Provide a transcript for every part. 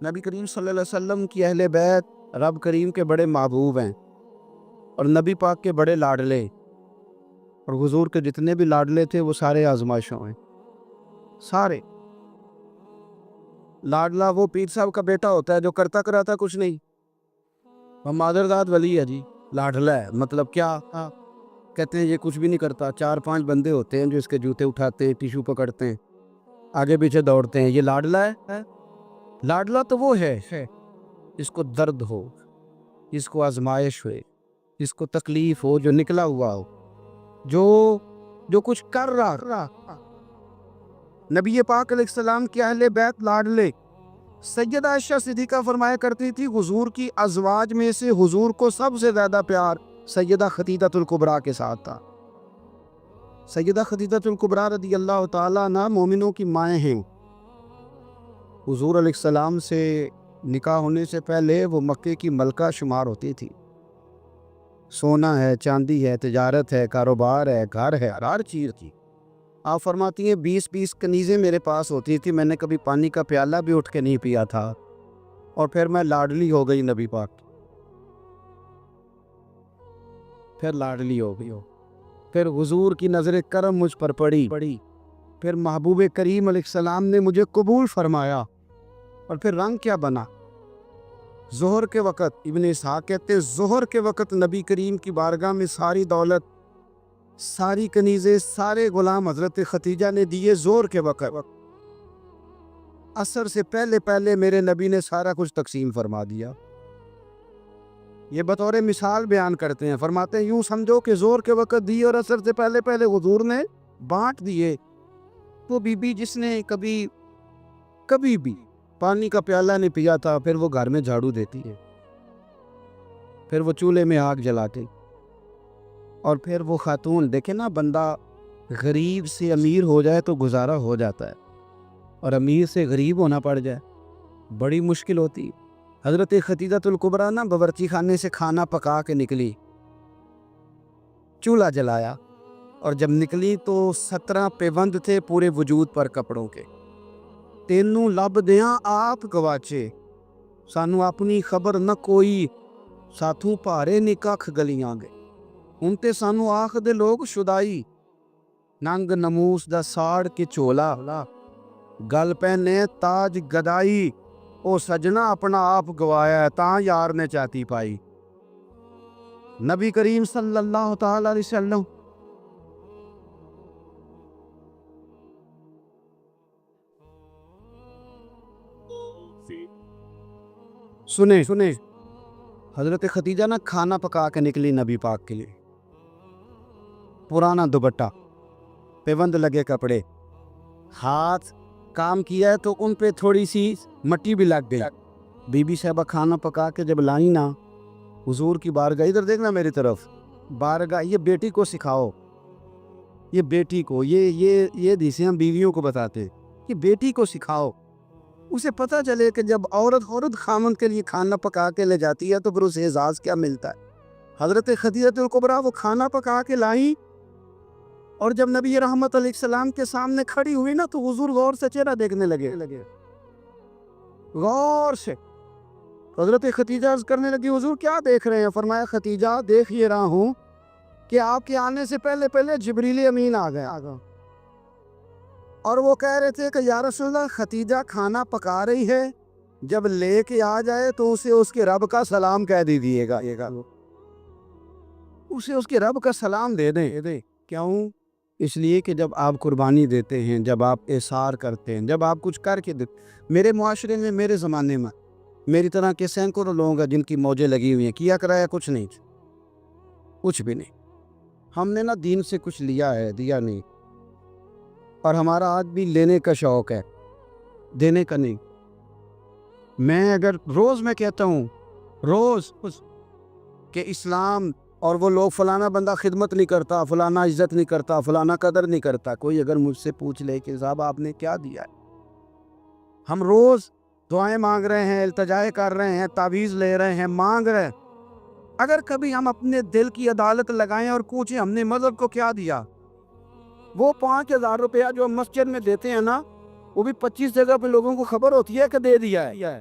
نبی کریم صلی اللہ علیہ وسلم کی اہل بیت رب کریم کے بڑے محبوب ہیں اور نبی پاک کے بڑے لاڈلے، اور حضور کے جتنے بھی لاڈلے تھے وہ سارے آزمائشوں ہیں، سارے۔ لاڈلا وہ پیر صاحب کا بیٹا ہوتا ہے جو کرتا کراتا کچھ نہیں، وہ مادرزاد ولی ہے جی، لاڈلا ہے۔ مطلب کیا کہتے ہیں یہ کچھ بھی نہیں کرتا، 4-5 بندے ہوتے ہیں جو اس کے جوتے اٹھاتے ہیں، ٹیشو پکڑتے ہیں، آگے پیچھے دوڑتے ہیں، یہ لاڈلا ہے۔ لاڈلا تو وہ ہے جس کو درد ہو، جس کو آزمائش ہوئے، جس کو تکلیف ہو، جو نکلا ہوا ہو، جو کچھ کر رہا۔ نبی پاک علیہ السلام کے اہل بیت لاڈلے۔ سیدہ عائشہ صدیقہ فرمایا کرتی تھی حضور کی ازواج میں سے حضور کو سب سے زیادہ پیار سیدہ خدیجہ الکبریٰ کے ساتھ تھا۔ سیدہ خدیجہ الکبریٰ رضی اللہ تعالیٰ عنہا مومنوں کی مائیں ہیں۔ حضور علیہ السلام سے نکاح ہونے سے پہلے وہ مکے کی ملکہ شمار ہوتی تھی۔ سونا ہے، چاندی ہے، تجارت ہے، کاروبار ہے، گھر ہے، ہر چیز کی۔ آپ فرماتی ہیں 20 کنیزیں میرے پاس ہوتی تھی، میں نے کبھی پانی کا پیالہ بھی اٹھ کے نہیں پیا تھا، اور پھر میں لاڈلی ہو گئی نبی پاک، پھر لاڈلی ہو گئی، پھر حضور کی نظر کرم مجھ پر پڑی، پھر محبوب کریم علیہ السلام نے مجھے قبول فرمایا، اور پھر رنگ کیا بنا۔ ظہر کے وقت ابن اسحاق کہتے ہیں ظہر کے وقت نبی کریم کی بارگاہ میں ساری دولت، ساری کنیزیں، سارے غلام حضرت خدیجہ نے دیے ظہر کے وقت۔ عصر سے پہلے میرے نبی نے سارا کچھ تقسیم فرما دیا۔ یہ بطور مثال بیان کرتے ہیں، فرماتے ہیں یوں سمجھو کہ ظہر کے وقت دیے اور عصر سے پہلے حضور نے بانٹ دیے۔ وہ بی بی جس نے کبھی بھی پانی کا پیالہ نہیں پیا تھا، پھر وہ گھر میں جھاڑو دیتی ہے، پھر وہ چولہے میں آگ جلاتی، اور پھر وہ خاتون، دیکھیں نا، بندہ غریب سے امیر ہو جائے تو گزارا ہو جاتا ہے، اور امیر سے غریب ہونا پڑ جائے بڑی مشکل ہوتی۔ حضرت خدیجہ الکبریٰ نا باورچی خانے سے کھانا پکا کے نکلی، چولہا جلایا، اور جب نکلی تو 17 پیوند تھے پورے وجود پر کپڑوں کے۔ تینوں لب دیاں آپ گواچے، سانو اپنی خبر نہ کوئی، ساتھوں پارے نی ککھ گلیاں گے، ہن تے سانو آکھ دے لوگ شدائی، ننگ نموس دا ساڑ کے چولا، گل پہنے تاج گدائی، او سجنا اپنا آپ گوایا ہے تاں یار نے چاتی پائی۔ نبی کریم صلی اللہ تعالی علیہ وسلم سنیں حضرت خدیجہ نا کھانا پکا کے نکلی نبی پاک کے لیے، پرانا دوپٹہ، پیوند لگے کپڑے، ہاتھ کام کیا ہے تو ان پہ تھوڑی سی مٹی بھی لگ گئی۔ بی بی صاحبہ کھانا پکا کے جب لائیں نا حضور کی بارگاہ، ادھر دیکھنا میری طرف، بارگاہ، یہ بیٹی کو سکھاؤ، یہ بیٹی کو، یہ دیسے ہم بیویوں کو بتاتے ہیں کہ بیٹی کو سکھاؤ، اسے پتہ چلے کہ جب عورت خامند کے لیے کھانا پکا کے لے جاتی ہے تو پھر اسے اعزاز کیا ملتا ہے۔ حضرت خدیجہ الکبریٰ وہ کھانا پکا کے لائیں، اور جب نبی رحمت علیہ السلام کے سامنے کھڑی ہوئی نا تو حضور غور سے چہرہ دیکھنے لگے، غور سے۔ حضرت خدیجہ عرض کرنے لگی حضور کیا دیکھ رہے ہیں؟ فرمایا خدیجہ دیکھ یہ رہا ہوں کہ آپ کے آنے سے پہلے جبریل امین آ گیا، اور وہ کہہ رہے تھے کہ یا رسول اللہ خدیجہ کھانا پکا رہی ہے، جب لے کے آ جائے تو اسے اس کے رب کا سلام کہہ دیجیے گا، اسے اس کے رب کا سلام دے دیں۔ کیوں؟ اس لیے کہ جب آپ قربانی دیتے ہیں، جب آپ احسار کرتے ہیں، جب آپ کچھ کر کے دیتے، میرے معاشرے میں، میرے زمانے میں میری طرح کے سینکڑوں لوگ ہیں جن کی موجیں لگی ہوئی ہیں، کیا کرایا کچھ نہیں، کچھ بھی نہیں۔ ہم نے نا دین سے کچھ لیا ہے، دیا نہیں، اور ہمارا آج بھی لینے کا شوق ہے، دینے کا نہیں۔ میں اگر روز میں کہتا ہوں روز کہ اسلام اور وہ لوگ فلانا بندہ خدمت نہیں کرتا، فلانا عزت نہیں کرتا، فلانا قدر نہیں کرتا، کوئی اگر مجھ سے پوچھ لے کہ صاحب آپ نے کیا دیا ہے، ہم روز دعائیں مانگ رہے ہیں، التجائے کر رہے ہیں، تعویذ لے رہے ہیں، مانگ رہے ہیں، اگر کبھی ہم اپنے دل کی عدالت لگائیں اور پوچھیں ہم نے مذہب کو کیا دیا، وہ 5000 روپیہ جو ہم مسجد میں دیتے ہیں نا، وہ بھی 25 جگہ پہ لوگوں کو خبر ہوتی ہے کہ دے دیا ہے،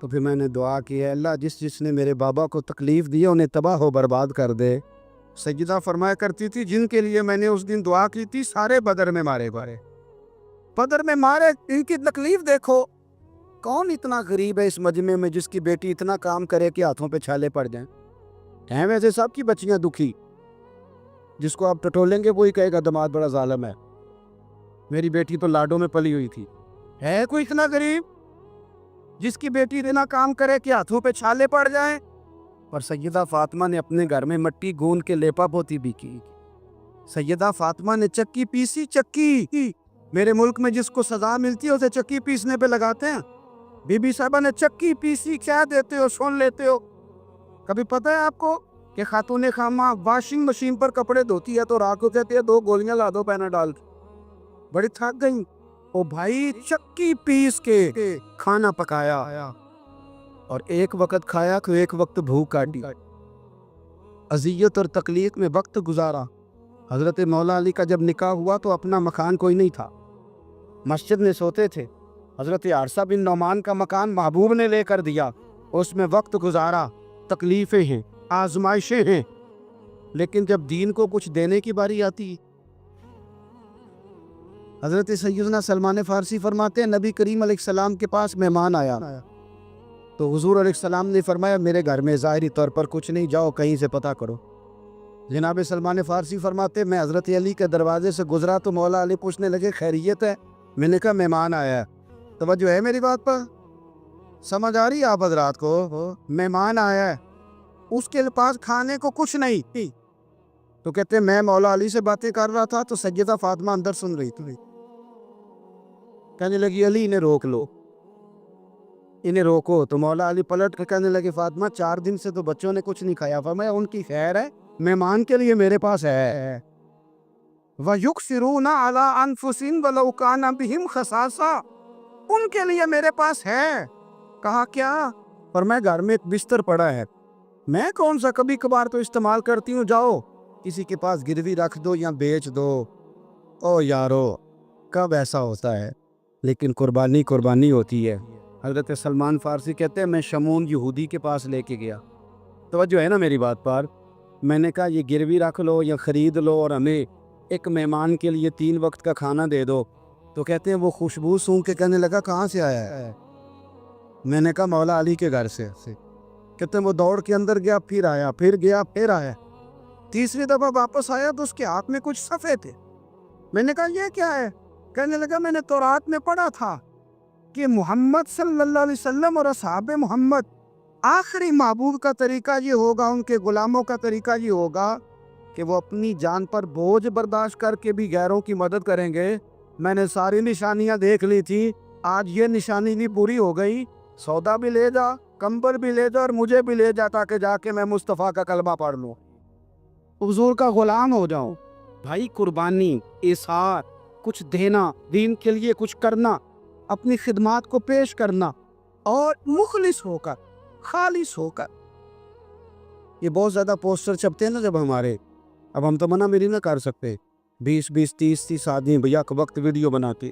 تو پھر میں نے دعا کی ہے اللہ جس نے میرے بابا کو تکلیف دی انہیں تباہ و برباد کر دے۔ سیدہ فرمایا کرتی تھی جن کے لیے میں نے اس دن دعا کی تھی سارے بدر میں مارے بدر میں مارے، ان کی تکلیف دیکھو۔ کون اتنا غریب ہے اس مجمع میں جس کی بیٹی اتنا کام کرے کہ ہاتھوں پہ چھالے پڑ جائیں؟ ہیں ویسے سب کی بچیاں دکھی، جس کو آپ ٹٹولیں گے وہی کہے گا دماد بڑا ظالم ہے، میری بیٹی تو لاڈوں میں پلی ہوئی تھی۔ ہے کوئی اتنا غریب جس کی بیٹی اتنا کام کرے کہ ہاتھوں پہ چھالے پڑ جائیں؟ پر سیدہ فاطمہ نے اپنے گھر میں مٹی گوند کے لیپا پوتی بھی کی۔ سیدہ فاطمہ نے چکی پیسی، چکی میرے ملک میں جس کو سزا ملتی ہے اسے چکی پیسنے پہ لگاتے ہیں۔ بی بی صاحبہ نے چکی پیسی، کیا دیتے ہو سن لیتے ہو؟ کبھی پتہ ہے آپ کو کہ خاتون خامہ واشنگ مشین پر کپڑے دھوتی ہے تو رات کو کہتے ہیں 2 گولیاں لا دو پینا ڈال کے، بڑی تھک گئی۔ او بھائی چکی پیس کے کھانا پکایا اور ایک وقت کھایا کہ ایک وقت بھوک کاٹی، اذیت اور تکلیف میں وقت گزارا۔ حضرت مولا علی کا جب نکاح ہوا تو اپنا مکان کوئی نہیں تھا، مسجد میں سوتے تھے۔ حضرت عارصہ بن نعمان کا مکان محبوب نے لے کر دیا، اس میں وقت گزارا۔ تکلیفیں ہیں، آزمائشیں ہیں، لیکن جب دین کو کچھ دینے کی باری آتی، حضرت سیدنا سلمان فارسی فرماتے ہیں نبی کریم علیہ السلام کے پاس مہمان آیا تو حضور علیہ السلام نے فرمایا میرے گھر میں ظاہری طور پر کچھ نہیں، جاؤ کہیں سے پتہ کرو۔ جناب سلمان فارسی فرماتے ہیں میں حضرت علی کے دروازے سے گزرا تو مولا علی پوچھنے لگے خیریت ہے؟ میں نے کہا مہمان آیا ہے۔ توجہ ہے میری بات پر؟ سمجھ آ رہی ہے آپ حضرات کو؟ مہمان آیا ہے، اس کے پاس کھانے کو کچھ نہیں، تو کہتے ہیں میں مولا علی سے باتیں کر رہا تھا تو سیدہ فاطمہ اندر سن رہی تھی، کہنے لگی علی انہیں روک لو، انہیں روکو۔ تو مولا علی پلٹ کے کہنے لگے فاطمہ 4 دن سے تو بچوں نے کچھ نہیں کھایا۔ فرمایا ان کی خیر ہے، مہمان کے لیے میرے پاس ہے۔ وَيُكْسِرُونَ عَلَىٰ أَنفُسِهِمْ وَلَوْ كَانَ بِهِمْ خَصَاصَةٌ، ان کے لیے میرے پاس ہے۔ کہا کیا؟ فرمایا گھر میں ایک بستر پڑا ہے، میں کون سا کبھی کبھار تو استعمال کرتی ہوں، جاؤ کسی کے پاس گروی رکھ دو یا بیچ دو۔ او یارو کب ایسا ہوتا ہے، لیکن قربانی ہوتی ہے۔ حضرت سلمان فارسی کہتے ہیں میں شمون یہودی کے پاس لے کے گیا، توجہ ہے نا میری بات پر؟ میں نے کہا یہ گروی رکھ لو یا خرید لو اور ہمیں ایک مہمان کے لیے 3 وقت کا کھانا دے دو۔ تو کہتے ہیں وہ خوشبو سونگھ کے کہنے لگا کہاں سے آیا ہے؟ میں نے کہا مولا علی کے گھر سے۔ کہتے ہیں وہ دوڑ کے اندر گیا، پھر آیا، پھر گیا، پھر آیا، تیسری دفعہ واپس آیا تو اس کے ہاتھ میں کچھ صفحے تھے۔ میں نے کہا یہ کیا ہے؟ کہنے لگا میں نے تورات میں پڑھا تھا کہ محمد صلی اللہ علیہ وسلم اور اصحاب محمد آخری محبوب کا طریقہ یہ ہوگا، ان کے غلاموں کا طریقہ یہ ہوگا کہ وہ اپنی جان پر بوجھ برداشت کر کے بھی غیروں کی مدد کریں گے۔ میں نے ساری نشانیاں دیکھ لی تھی، آج یہ نشانی بھی پوری ہو گئی، سودا بھی لے جا، کمبل بھی لے جا اور مجھے بھی لے جا تاکہ جا کے میں مصطفیٰ کا کلمہ پڑھ لوں، حضور کا غلام ہو جاؤں۔ بھائی قربانی، اظہار، کچھ دینا، دین کے لیے کچھ کرنا، اپنی خدمات کو پیش کرنا اور مخلص ہو کر، خالص ہو کر۔ یہ بہت زیادہ پوسٹر چھپتے ہیں نا جب ہمارے، اب ہم تو منع میری نہ کر سکتے، 20 30 آدمی بھیا کے وقت ویڈیو بناتے،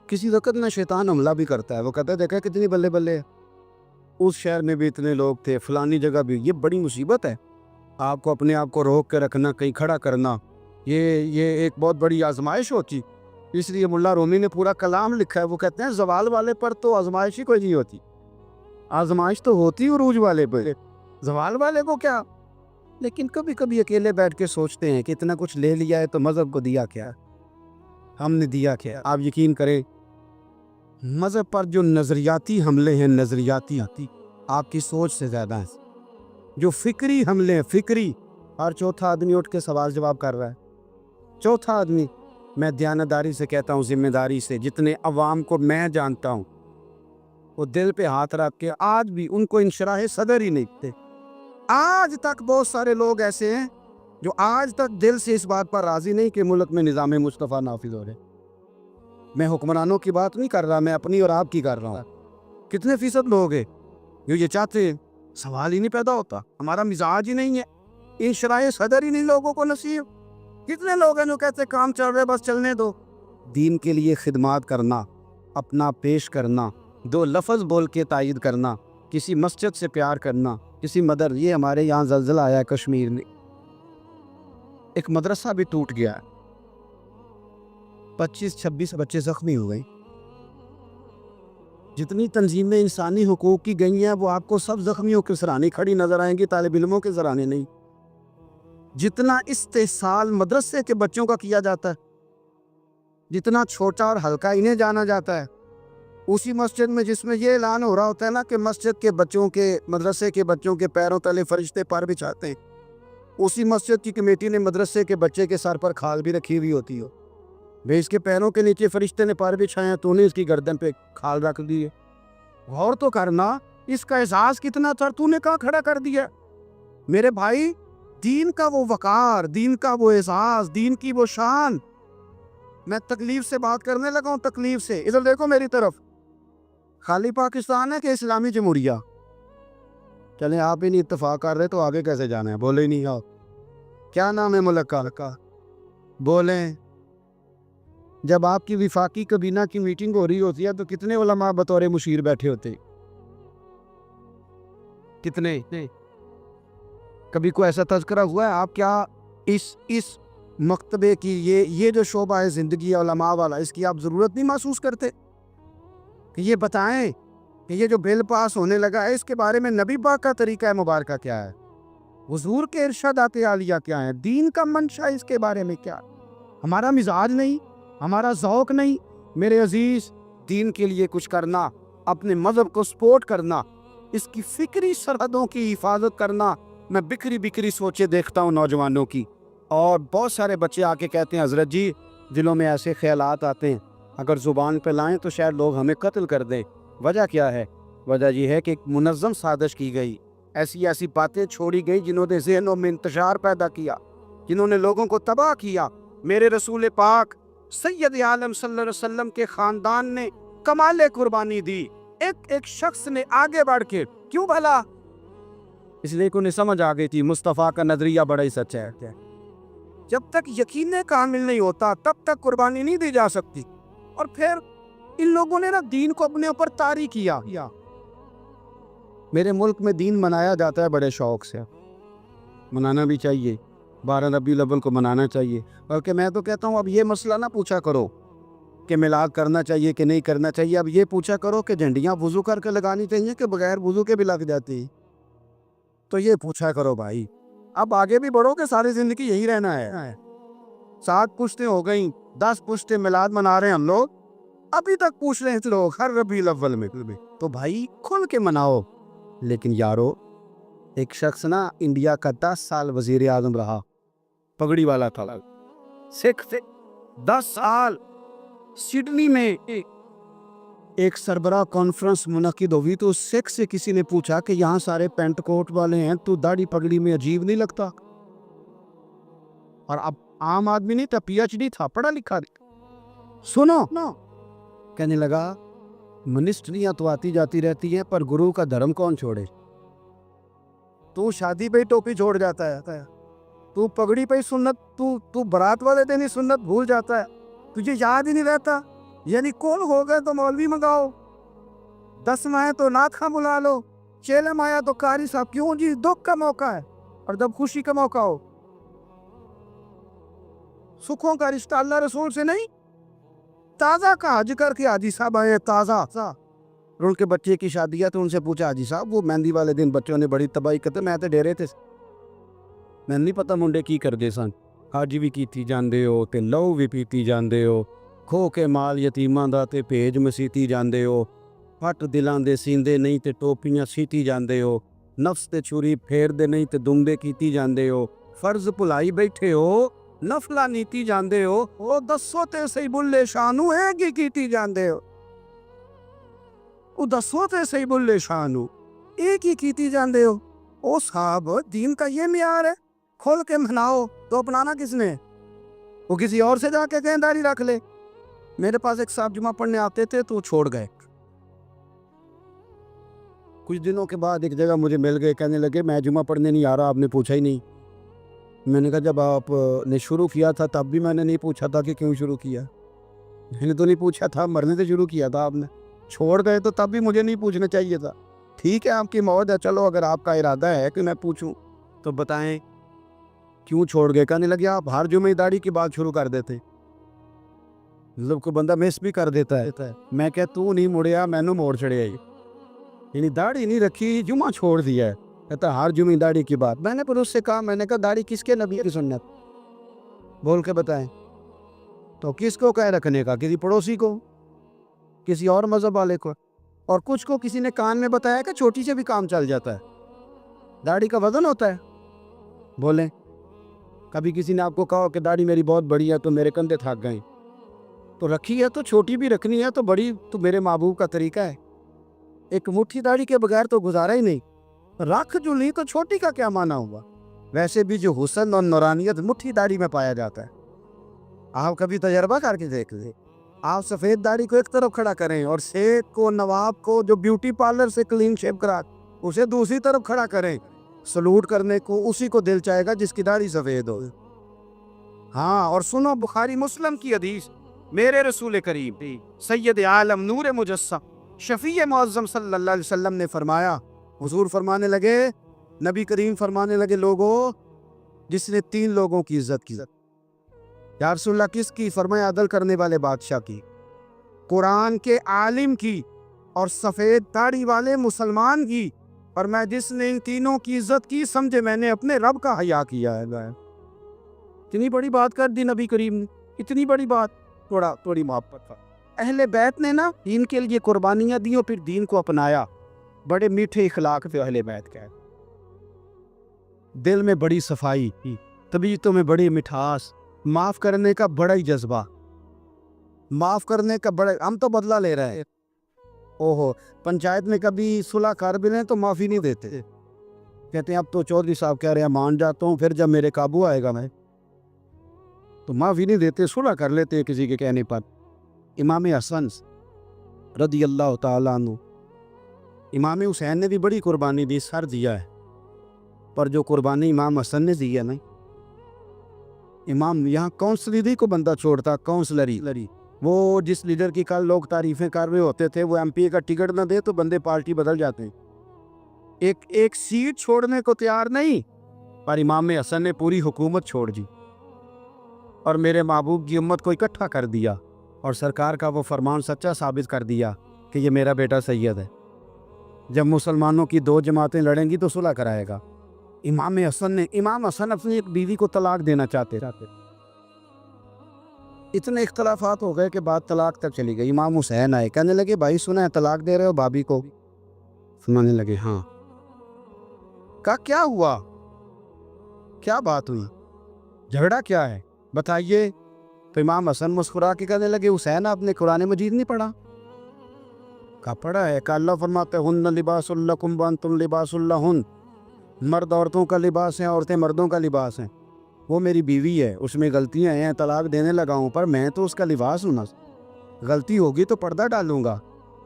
کسی وقت نہ شیطان حملہ بھی کرتا ہے، وہ کہتا ہے دیکھا کتنی بلے بلے، اس شہر میں بھی اتنے لوگ تھے، فلانی جگہ بھی۔ یہ بڑی مصیبت ہے، آپ کو اپنے آپ کو روک کے رکھنا، کہیں کھڑا کرنا، یہ ایک بہت بڑی آزمائش ہوتی۔ اس لیے ملا رومی نے پورا کلام لکھا ہے، وہ کہتے ہیں زوال والے پر تو آزمائش ہی کوئی نہیں ہوتی، آزمائش تو ہوتی عروج والے پر، زوال والے کو کیا۔ لیکن کبھی کبھی اکیلے بیٹھ کے سوچتے ہیں کہ اتنا کچھ لے لیا ہے تو مذہب کو دیا کیا، ہم نے دیا کیا۔ آپ یقین کریں مذہب پر جو نظریاتی حملے ہیں، نظریاتی آپ کی سوچ سے زیادہ ہیں، جو فکری حملے ہیں، فکری، ہر چوتھا آدمی اٹھ کے سوال جواب کر رہا ہے، چوتھا آدمی۔ میں دیانتداری سے کہتا ہوں، ذمہ داری سے، جتنے عوام کو میں جانتا ہوں وہ دل پہ ہاتھ رکھ کے آج بھی ان کو انشراح صدر ہی نہیں تھے۔ آج تک بہت سارے لوگ ایسے ہیں جو آج تک دل سے اس بات پر راضی نہیں کہ ملک میں نظام مصطفیٰ نافذ ہو رہے۔ میں حکمرانوں کی بات نہیں کر رہا، میں اپنی اور آپ کی کر رہا ہوں۔ کتنے فیصد لوگ ہیں جو یہ چاہتے ہیں؟ سوال ہی نہیں پیدا ہوتا، ہمارا مزاج ہی نہیں ہے، انشراح صدر ہی نہیں لوگوں کو نصیب۔ کتنے لوگ ہیں جو کہتے کام چل رہے بس چلنے دو۔ دین کے لیے خدمات کرنا، اپنا پیش کرنا، دو لفظ بول کے تائید کرنا، کسی مسجد سے پیار کرنا، کسی یہ ہمارے یہاں زلزلہ آیا ہے کشمیر میں، ایک مدرسہ بھی ٹوٹ گیا ہے، 25-26 بچے زخمی ہو گئے۔ جتنی تنظیمیں انسانی حقوق کی گئی ہیں وہ آپ کو سب زخمیوں کے سرانے کھڑی نظر آئیں گی، طالب علموں کے سرانے نہیں۔ جتنا استحصال مدرسے کے بچوں کا کیا جاتا ہے، جتنا چھوٹا اور ہلکا انہیں جانا جاتا ہے، اسی مسجد میں جس میں یہ اعلان ہو رہا ہوتا ہے نا کہ مسجد کے بچوں کے، مدرسے کے بچوں کے پیروں تلے فرشتے پر بچھاتے ہیں، اسی مسجد کی کمیٹی نے مدرسے کے بچے کے سر پر کھال بھی رکھی ہوئی ہوتی ہو، بھئی اس کے پیروں کے نیچے فرشتے نے پر بچھائے، تو نے اس کی گردن پہ کھال رکھ دیے۔ غور تو کرنا، اس کا احساس کتنا تھا، تو نے کہاں کھڑا کر دیا؟ میرے بھائی، دین کا وہ وقار، دین کا وہ احساس، دین کی وہ شان۔ میں تکلیف سے بات کرنے لگا ہوں، تکلیف سے۔ ادھر دیکھو میری طرف، خالی پاکستان ہے کہ اسلامی جمہوریہ؟ چلیں آپ ہی نہیں اتفاق کر رہے تو آگے کیسے جانا ہے؟ بولے ہی نہیں آپ۔ کیا نام ہے ملک کا؟ بولیں۔ جب آپ کی وفاقی کابینہ کی میٹنگ ہو رہی ہوتی ہے تو کتنے علماء بطور مشیر بیٹھے ہوتے؟ کتنے؟ کبھی کوئی ایسا تذکرہ ہوا ہے؟ آپ کیا اس مکتبے کی یہ جو شعبہ ہے زندگی علماء والا، اس کی آپ ضرورت نہیں محسوس کرتے کہ یہ بتائیں کہ یہ جو بل پاس ہونے لگا ہے اس کے بارے میں نبی پاک کا طریقہ مبارکہ کیا ہے، حضور کے ارشادات عالیہ کیا ہیں، دین کا منشا اس کے بارے میں کیا؟ ہمارا مزاج نہیں، ہمارا ذوق نہیں۔ میرے عزیز، دین کے لیے کچھ کرنا، اپنے مذہب کو سپورٹ کرنا، اس کی فکری سرحدوں کی حفاظت کرنا۔ میں بکھری سوچے دیکھتا ہوں نوجوانوں کی، اور بہت سارے بچے آ کے کہتے ہیں حضرت جی دلوں میں ایسے خیالات آتے ہیں، اگر زبان پہ لائیں تو شاید لوگ ہمیں قتل کر دیں۔ وجہ کیا ہے؟ وجہ یہ ہے کہ ایک منظم سازش کی گئی، ایسی باتیں چھوڑی گئی جنہوں نے ذہنوں میں انتشار پیدا کیا، جنہوں نے لوگوں کو تباہ کیا۔ میرے رسول پاک سید عالم صلی اللہ علیہ وسلم کے خاندان نے کمال قربانی دی، ایک شخص نے آگے بڑھ کے۔ کیوں بھلا؟ اس لیے کہ انہیں سمجھ آ گئی تھی مصطفیٰ کا نظریہ بڑا ہی سچا ہے۔ جب تک یقین کامل نہیں ہوتا تب تک قربانی نہیں دی جا سکتی۔ اور پھر ان لوگوں نے نا دین کو اپنے اوپر طاری کیا۔ میرے ملک میں دین منایا جاتا ہے بڑے شوق سے، منانا بھی چاہیے، 12 ربیع الاول کو منانا چاہیے۔ بلکہ میں تو کہتا ہوں اب یہ مسئلہ نہ پوچھا کرو کہ میلاد کرنا چاہیے کہ نہیں کرنا چاہیے، اب یہ پوچھا کرو کہ جھنڈیاں وضو کر کے لگانی چاہیے کہ بغیر وضو کے بھی لگ جاتی، تو یہ پوچھا کرو بھائی۔ اب آگے بھی بڑھو کہ ساری زندگی یہی رہنا ہے؟ 7 پشتیں ہو گئیں، 10 پشتیں میلاد منا رہے ہیں ہم لوگ، ابھی تک پوچھ رہے ہیں لوگ ہر ربیع الاول میں۔ تو بھائی کھل کے مناؤ۔ لیکن یارو، ایک شخص نا انڈیا کا 10 سال وزیر اعظم رہا، پگڑی والا تھا، سکھ سے 10 سال۔ سڈنی میں ایک سربراہ کانفرنس منعقد ہوئی تو سکھ سے کسی نے پوچھا کہ یہاں سارے پینٹ کوٹ والے ہیں، تو داڑھی پگڑی میں عجیب نہیں لگتا؟ اور اب عام آدمی نہیں تھا، PhD تھا، پڑھا لکھا نہیں۔ سنو، کہنے لگا منسٹریاں تو آتی جاتی رہتی ہیں پر گرو کا دھرم کون چھوڑے؟ تو شادی پہ ٹوپی چھوڑ جاتا ہے، تو پگڑی پہ سنت، تو برات والے دن ہی سنت بھول جاتا ہے، تجھے یاد ہی نہیں رہتا؟ یعنی کول ہو گئے تو مولوی منگاؤ، 10 آئے تو نعت خواں بلا لو، چیلم آیا تو قاری صاحب۔ کیوں جی؟ دکھ کا موقع ہے، اور جب خوشی کا موقع ہو، سکھوں کا رشتہ اللہ رسول سے نہیں، تازہ کا حج کر کے حاجی صاحب آئے تازہ، اور ان کے بچے کی شادی ہے تو ان سے پوچھا حاجی صاحب وہ مہندی والے دن بچوں نے بڑی تباہی کرتے، میں تے ڈیرے تھے، میں نہیں پتا منڈے کی کر دے سن، حج بھی کیتی جاندے ہو تے لہو بھی پیتی جاندے ہو، کھو کے مال یتیماں دا تے بھیج مسیتی جاندے ہو، پھٹ دلاں دے سیندے نہیں تے ٹوپیاں سیتی جاندے ہو، نفس تے چھری پھیر دے نہیں تے دمبے کیتی جاندے ہو، فرض بھلائی بیٹھے ہو، نفلا نیتی جاندے ہو، او دسو تے صحیح بلے شانو ہے کی کیتی جاندے ہو، او دسو تے صحیح بلے شانو ایک ہی کیتی جاندے ہو۔ او صاحب، دین کا یہ معیار ہے؟ کھول کے مناؤ تو اپنانا کس نے؟ وہ کسی اور سے جا کے کہیں داڑھی رکھ لے۔ میرے پاس ایک صاحب جمعہ پڑھنے آتے تھے تو چھوڑ گئے، کچھ دنوں کے بعد ایک جگہ مجھے مل گئے، کہنے لگے میں جمعہ پڑھنے نہیں آ رہا، آپ نے پوچھا ہی نہیں۔ میں نے کہا جب آپ نے شروع کیا تھا تب بھی میں نے نہیں پوچھا تھا کہ کیوں شروع کیا، میں نے تو نہیں پوچھا تھا، مرنے سے شروع کیا تھا آپ نے، چھوڑ گئے تو تب بھی مجھے نہیں پوچھنا چاہیے تھا. ٹھیک ہے آپ کی موت ہے, چلو اگر آپ کا ارادہ ہے کہ میں پوچھوں تو بتائیں کیوں چھوڑ گئے. کہنے لگے آپ ہر جمعہ داڑھی کی بات شروع کر دیتے, مطلب کوئی بندہ مس بھی کر دیتا ہے. میں کہ تو نہیں مڑیا, میں نے موڑ چڑھیا, یعنی داڑھی نہیں رکھی, جمعہ چھوڑ دیا ہے. کہتا ہر جمعہ داڑھی کی بات. میں نے پھر اس سے کہا, میں نے کہا داڑھی کس کے نبی کی سنت بول کے بتائیں. تو کس کو کہہ رکھنے کا, کسی پڑوسی کو, کسی اور مذہب والے کو, اور کچھ کو کسی نے کان میں بتایا کہ چھوٹی سے بھی کام چل جاتا ہے, داڑھی کا وزن ہوتا ہے. بولیں کبھی کسی نے آپ کو کہا کہ داڑھی میری بہت بڑی ہے تو میرے کندھے تھک گئے, تو رکھی ہے تو چھوٹی بھی رکھنی ہے, تو بڑی تو میرے محبوب کا طریقہ ہے. ایک مٹھی داڑھی کے بغیر تو گزارا ہی نہیں, رکھ جو لی تو چھوٹی کا کیا معنی ہوا. ویسے بھی جو حسن اور نورانیت مٹھی داڑھی میں پایا جاتا ہے. آپ کبھی تجربہ کر کے دیکھ لیں, آپ سفید داڑھی کو ایک طرف کھڑا کریں اور سیٹ کو, نواب کو جو بیوٹی پارلر سے کلین شیپ کرا اسے دوسری طرف کھڑا کریں, سلوٹ کرنے کو اسی کو دل چاہے گا جس کی داڑھی سفید ہو. ہاں, اور سنو بخاری مسلم کی حدیث, میرے رسول کریم سید عالم نور مجسم شفیع معظم صلی اللہ علیہ وسلم نے فرمایا, حضور فرمانے لگے, نبی کریم فرمانے لگے, لوگوں جس نے 3 لوگوں کی عزت کی. یا رسول اللہ کس کی؟ فرمایا عدل کرنے والے بادشاہ کی, قرآن کے عالم کی, اور سفید داڑھی والے مسلمان کی. اور میں جس نے ان تینوں کی عزت کی, سمجھے میں نے اپنے رب کا حیا کیا ہے. اتنی بڑی بات کر دی نبی کریم نے, اتنی بڑی بات, تھوڑی محبت تھا. اہل بیت نے نا دین کے لیے قربانیاں دی اور پھر دین کو اپنایا. بڑے میٹھے اخلاق تھے اہل بیت کے, دل میں بڑی صفائی, طبیعتوں میں بڑی مٹھاس, معاف کرنے کا بڑا ہی جذبہ, معاف کرنے کا بڑا. ہم تو بدلہ لے رہے ہیں, اوہو پنچایت میں کبھی صلح کر بھی لیں تو معافی نہیں دیتے, کہتے ہیں اب تو چودھری صاحب کہہ رہے ہیں مان جاتا ہوں, پھر جب میرے قابو آئے گا میں تو معافی نہیں دیتے, صلح کر لیتے ہیں کسی کے کہنے پر. امام حسن رضی اللہ تعالیٰ عنہ, امام حسین نے بھی بڑی قربانی دی, سر دیا ہے, پر جو قربانی امام حسن نے دی ہے نا, امام یہاں کونسلری کو بندہ چھوڑتا, کونسلری, وہ جس لیڈر کی کل لوگ تعریفیں کر رہے ہوتے تھے, وہ ایم پی کا ٹکٹ نہ دے تو بندے پارٹی بدل جاتے ہیں. ایک سیٹ چھوڑنے کو تیار نہیں, پر امام حسن نے پوری حکومت چھوڑ دی اور میرے محبوب کی امت کو اکٹھا کر دیا, اور سرکار کا وہ فرمان سچا ثابت کر دیا کہ یہ میرا بیٹا سید ہے. جب مسلمانوں کی 2 جماعتیں لڑیں گی تو صلح کرائے گا. امام حسن اپنی ایک بیوی کو طلاق دینا چاہتے, اتنے اختلافات ہو گئے کہ بات طلاق تک چلی گئی. امام حسین آئے, کہنے لگے بھائی سنا ہے طلاق دے رہے ہو بھابھی کو؟ سنانے لگے ہاں. کہا کیا ہوا, کیا بات ہوئی, جھگڑا کیا ہے بتائیے. تو امام حسن مسکرا کے کہنے لگے, حسین آپ نے قرآن مجید نہیں پڑھا؟ کہا پڑھا ہے, کہ اللہ فرماتے ہن لباس لکم وانتم لباس لہن, مرد عورتوں کا لباس ہیں, عورتیں مردوں کا لباس ہیں. وہ میری بیوی ہے, اس میں غلطیاں ہیں, طلاق دینے لگا ہوں, پر میں تو اس کا لباس ہوں نا, غلطی ہوگی تو پردہ ڈالوں گا.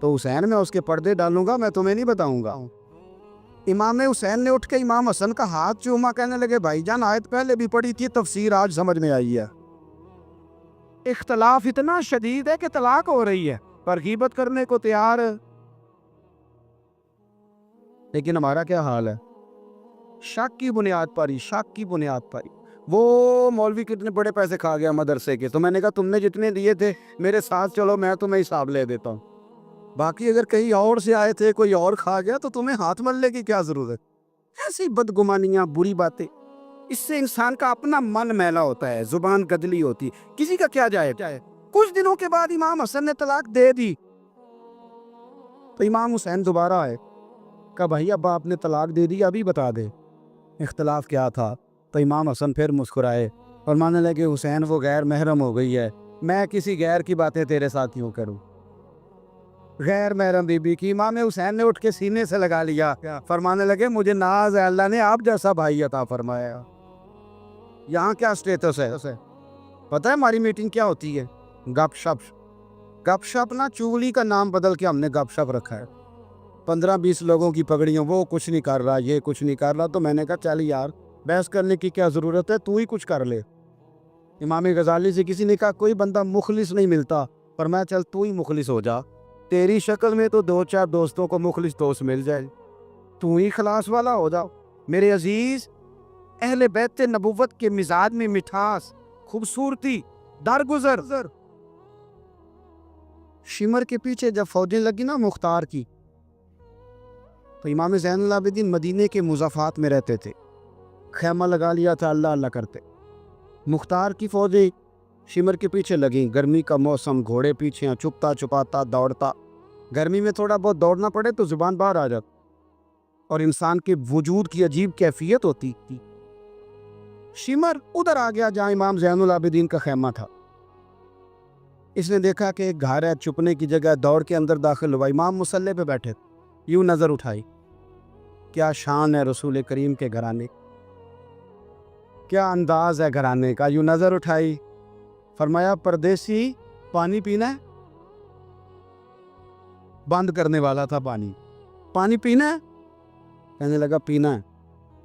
تو حسین میں اس کے پردے ڈالوں گا, میں تمہیں نہیں بتاؤں گا. امام حسین نے اٹھ کے امام حسن کا ہاتھ چوما, کہنے لگے بھائی جان آیت پہلے بھی پڑھی تھی, تفسیر آج سمجھ میں آئی ہے. اختلاف اتنا شدید ہے کہ طلاق ہو رہی ہے, پر غیبت کرنے کو تیار. لیکن ہمارا کیا حال ہے, شک کی بنیاد پر ہی, شک کی بنیاد پر ہی. وہ مولوی کتنے بڑے پیسے کھا گیا مدرسے کے, تو میں نے کہا تم نے جتنے دیے تھے میرے ساتھ چلو, میں تمہیں حساب لے دیتا ہوں. باقی اگر کہیں اور سے آئے تھے, کوئی اور کھا گیا, تو تمہیں ہاتھ ملنے کی کیا ضرورت. ایسی بدگمانیاں, بری باتیں, اس سے انسان کا اپنا من میلا ہوتا ہے, زبان گدلی ہوتی, کسی کا کیا جائے. کچھ دنوں کے بعد امام حسن نے طلاق دے دی, تو امام حسین دوبارہ آئے, کہا بھائی اب آپ نے طلاق دے دی, ابھی بتا دے اختلاف کیا تھا. تو امام حسن پھر مسکرائے اور ماننے لگے حسین وہ غیر محرم ہو گئی ہے, میں کسی غیر کی باتیں تیرے ساتھ کیوں کروں, غیر محرم بی بی کی. امام حسین نے اٹھ کے سینے سے لگا لیا, فرمانے لگے مجھے ناز ہے, اللہ نے آپ جیسا بھائی عطا فرمایا. یہاں کیا سٹیٹس ہے پتہ ہے ہماری میٹنگ کیا ہوتی ہے؟ گپ شپ. گپ شپ نا چغلی کا نام بدل کے ہم نے گپ شپ رکھا ہے. 15-20 لوگوں کی پگڑیوں, وہ کچھ نہیں کر رہا, یہ کچھ نہیں کر رہا. تو میں نے کہا چل یار بحث کرنے کی کیا ضرورت ہے, تو ہی کچھ کر لے. امام غزالی سے کسی نے کہا کوئی بندہ مخلص نہیں ملتا, پر میں چل تو ہی مخلص ہو جا. تیری شکل میں تو 2-4 دوستوں کو مخلص دوست مل جائے، تو ہی خلاص والا ہو جاؤ۔ میرے عزیز، اہل بیت نبوت کے مزاج میں مٹھاس، خوبصورتی، درگزر۔ شمر کے پیچھے جب فوجیں لگی نا مختار کی، تو امام زین العابدین مدینے کے مضافات میں رہتے تھے، خیمہ لگا لیا تھا، اللہ اللہ کرتے۔ مختار کی فوجیں شمر کے پیچھے لگیں، گرمی کا موسم، گھوڑے پیچھے، چھپتا چھپاتا دوڑتا، گرمی میں تھوڑا بہت دوڑنا پڑے تو زبان باہر آ جاتا، اور انسان کے وجود کی عجیب کیفیت ہوتی تھی۔ شمر ادھر آ گیا جہاں امام زین العابدین کا خیمہ تھا۔ اس نے دیکھا کہ ایک گھر ہے، چھپنے کی جگہ، دوڑ کے اندر داخل ہوا۔ امام مصلی پہ بیٹھے، یوں نظر اٹھائی، کیا شان ہے رسول کریم کے گھرانے، کیا انداز ہے گھرانے کا، یوں نظر اٹھائی، فرمایا پردیسی پانی پینا ہے؟ بند کرنے والا تھا پانی پینا ہے؟ کہنے لگا پینا ہے۔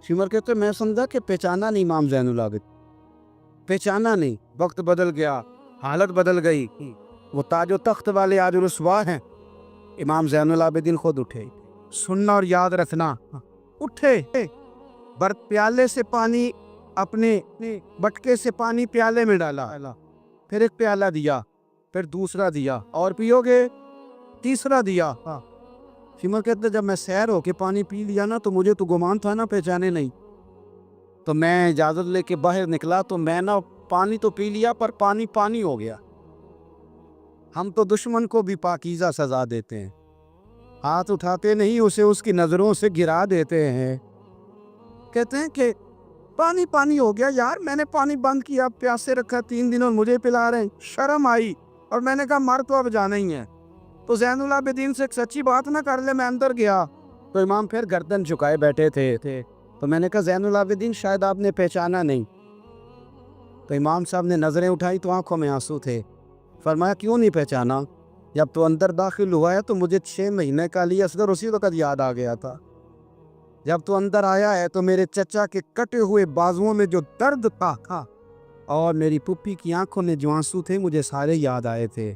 شمر کہتے میں سمجھا کہ پہچانا نہیں امام زین العابدین، پہچانا نہیں۔ وقت بدل گیا، حالت بدل گئی، وہ تاج و تخت والے آج رسوا ہیں۔ امام زین العابدین خود اٹھے، سننا اور یاد رکھنا، اٹھے، پیالے سے پانی، اپنے بٹکے سے پانی پیالے میں ڈالا، پھر ایک پیالہ دیا، پھر دوسرا دیا، اور پیو گے؟ تیسرا دیا۔ شمر کہتے جب میں سیر ہو کے پانی پی لیا نا تو مجھے تو گمان تھا نا پہچانے نہیں، تو میں اجازت لے کے باہر نکلا تو میں نا پانی تو پی لیا پر پانی ہو گیا۔ ہم تو دشمن کو بھی پاکیزہ سزا دیتے ہیں، ہاتھ اٹھاتے نہیں، اسے اس کی نظروں سے گرا دیتے ہیں۔ کہتے ہیں کہ پانی ہو گیا یار، میں نے پانی بند کیا، پیاسے رکھا 3 دن اور مجھے پلا رہے ہیں۔ شرم آئی اور میں نے کہا مر تو اب جانا ہی ہے، تو زین العابدین سے ایک سچی بات نہ کر لے۔ میں اندر گیا تو امام پھر گردن جھکائے بیٹھے تھے، تو میں نے کہا زین العابدین شاید آپ نے پہچانا نہیں۔ تو امام صاحب نے نظریں اٹھائی تو آنکھوں میں آنسو تھے۔ فرمایا کیوں نہیں پہچانا؟ جب تو اندر داخل ہوا ہے تو مجھے 6 مہینے کا علی اصغر اسی وقت یاد آ گیا تھا۔ جب تو اندر آیا ہے تو میرے چچا کے کٹے ہوئے بازوؤں میں جو درد تھا اور میری پھپھی کی آنکھوں میں جو آنسو تھے مجھے سارے یاد آئے تھے۔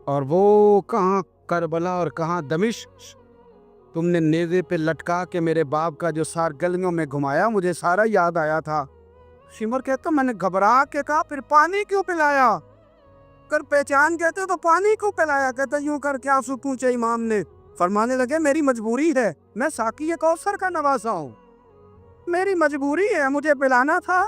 اور وہ کہاں کربلا اور کہاں دمشق، تم نے نیزے پہ لٹکا کے میرے باپ کا جو سار گلیوں میں گھمایا مجھے سارا یاد آیا تھا۔ شمر کہتا میں نے گھبرا کے کہا پھر پانی کیوں پلایا؟ کر پہچان کہتے تو پانی کیوں پلایا؟ کہتا یوں کر کے آنسو پوچھے امام نے۔ فرمانے لگے میری مجبوری ہے، میں ساقی کوثر کا نواسا ہوں، میری مجبوری ہے، مجھے پلانا تھا،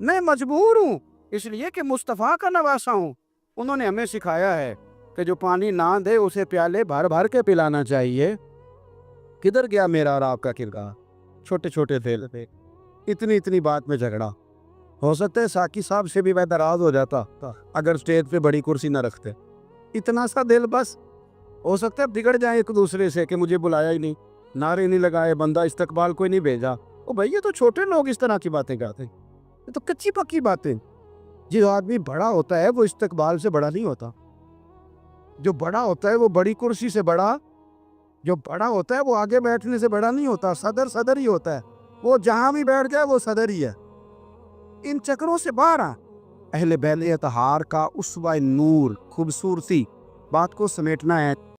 میں مجبور ہوں، اس لیے کہ مصطفیٰ کا نواسا ہوں۔ انہوں نے ہمیں سکھایا ہے کہ جو پانی نہ دے اسے پیالے بھر بھر کے پلانا چاہیے۔ کدھر گیا میرا اور آپ کا کردار؟ چھوٹے چھوٹے دل پہ اتنی بات میں جھگڑا۔ ہو سکتا ہے ساقی صاحب سے بھی میں ناراض ہو جاتا اگر اسٹیج پہ بڑی کرسی نہ رکھتے۔ اتنا سا دل بس، ہو سکتا ہے بگڑ جائیں ایک دوسرے سے کہ مجھے بلایا ہی نہیں، نعرے نہیں لگائے، بندہ استقبال کوئی نہیں بھیجا۔ او بھائی یہ تو چھوٹے لوگ اس طرح کی باتیں کرتے ہیں، یہ تو کچی پکی باتیں۔ جو آدمی بڑا ہوتا ہے وہ استقبال سے بڑا نہیں ہوتا، جو بڑا ہوتا ہے وہ بڑی کرسی سے بڑا، جو بڑا ہوتا ہے وہ آگے بیٹھنے سے بڑا نہیں ہوتا، صدر ہی ہوتا ہے، وہ جہاں بھی بیٹھ جائے وہ صدر ہی ہے۔ ان چکروں سے باہر آ، اہل بیت اطہار کا اسوہ نور، خوبصورتی، بات کو سمیٹنا ہے۔